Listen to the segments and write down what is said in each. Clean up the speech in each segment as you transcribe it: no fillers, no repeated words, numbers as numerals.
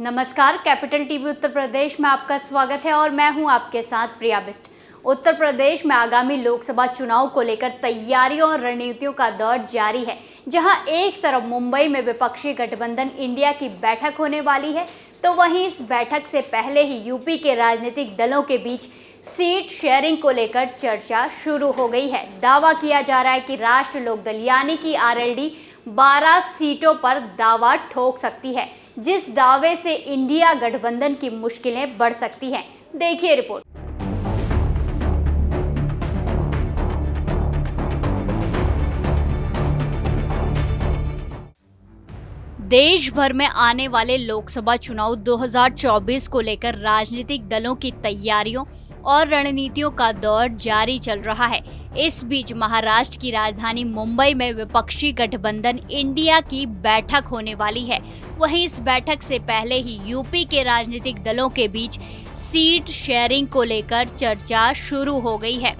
नमस्कार, capital TV Uttar Pradesh में आपका स्वागत है और मैं हूं आपके साथ प्रिया बिस्ट। उत्तर प्रदेश में आगामी लोकसभा चुनाव को लेकर तैयारियों और रणनीतियों का दौर जारी है। जहां एक तरफ मुंबई में विपक्षी गठबंधन इंडिया की बैठक होने वाली है, तो वहीं इस बैठक से पहले ही यूपी के राजनीतिक दलों के बीच सीट शेयरिंग को लेकर चर्चा शुरू हो गई है। दावा किया जा रहा है कि राष्ट्र लोकदल यानी कि आरएलडी 12 सीटों पर दावा ठोक सकती है, जिस दावे से इंडिया गठबंधन की मुश्किलें बढ़ सकती हैं। देखिए रिपोर्ट। देश भर में आने वाले लोकसभा चुनाव 2024 को लेकर राजनीतिक दलों की तैयारियों और रणनीतियों का दौर जारी चल रहा है। इस बीच महाराष्ट्र की राजधानी मुंबई में विपक्षी गठबंधन इंडिया की बैठक होने वाली है। वहीं इस बैठक से पहले ही यूपी के राजनीतिक दलों के बीच सीट शेयरिंग को लेकर चर्चा शुरू हो गई है।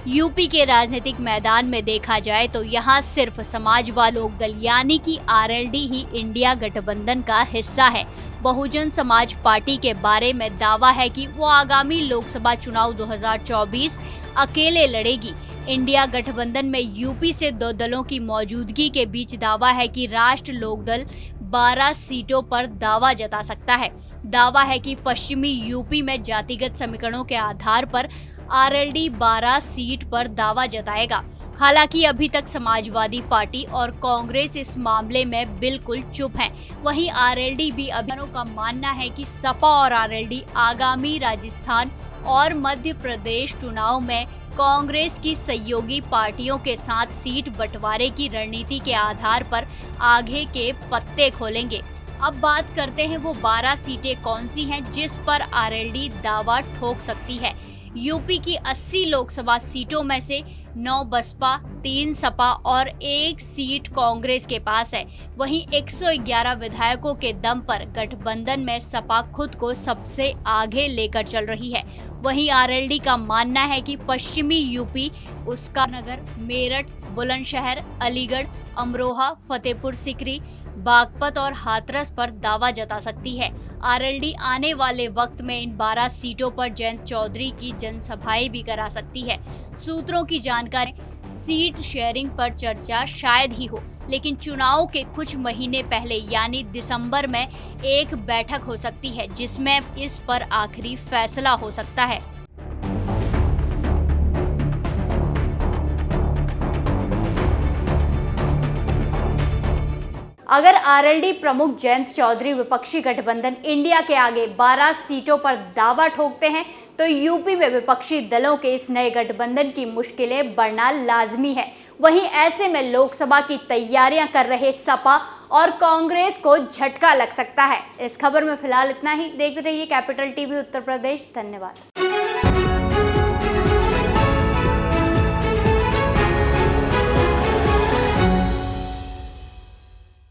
यूपी के राजनीतिक मैदान में देखा जाए तो यहाँ सिर्फ समाजवादी लोकदल यानी कि आरएलडी ही इंडिया गठबंधन का हिस्सा है। बहुजन समाज पार्टी के बारे में दावा है कि वो आगामी लोकसभा चुनाव 2024 अकेले लड़ेगी। इंडिया गठबंधन में यूपी से दो दलों की मौजूदगी के बीच दावा है कि राष्ट्र लोकदल 12 सीटों पर दावा जता सकता है। दावा है कि पश्चिमी यूपी में जातिगत समीकरणों के आधार पर आरएलडी 12 सीट पर दावा जताएगा। हालांकि अभी तक समाजवादी पार्टी और कांग्रेस इस मामले में बिल्कुल चुप हैं। वहीं आरएलडी भी अभियानों का मानना है कि सपा और आरएलडी आगामी राजस्थान और मध्य प्रदेश चुनाव में कांग्रेस की सहयोगी पार्टियों के साथ सीट बंटवारे की रणनीति के आधार पर आगे के पत्ते खोलेंगे। अब बात करते हैं वो 12 सीटें कौन सी हैं जिस पर आरएलडी दावा ठोक सकती है। यूपी की 80 लोकसभा सीटों में से 9 बसपा, 3 सपा और 1 सीट कांग्रेस के पास है। वहीं 111 विधायकों के दम पर गठबंधन में सपा खुद को सबसे आगे लेकर चल रही है। वहीं आरएलडी का मानना है कि पश्चिमी यूपी उसका नगर, मेरठ, बुलंदशहर, अलीगढ़, अमरोहा, फतेहपुर सीकरी, बागपत और हाथरस पर दावा जता सकती है। आरएलडी आने वाले वक्त में इन 12 सीटों पर जयंत चौधरी की जनसभाएं भी करा सकती है। सूत्रों की जानकारी, सीट शेयरिंग पर चर्चा शायद ही हो, लेकिन चुनाव के कुछ महीने पहले यानी दिसंबर में एक बैठक हो सकती है जिसमें इस पर आखिरी फैसला हो सकता है। अगर आरएलडी प्रमुख जयंत चौधरी विपक्षी गठबंधन इंडिया के आगे 12 सीटों पर दावा ठोकते हैं, तो यूपी में विपक्षी दलों के इस नए गठबंधन की मुश्किलें बढ़ना लाजमी है। वहीं ऐसे में लोकसभा की तैयारियां कर रहे सपा और कांग्रेस को झटका लग सकता है। इस खबर में फिलहाल इतना ही। देखते रहिए कैपिटल टीवी उत्तर प्रदेश। धन्यवाद।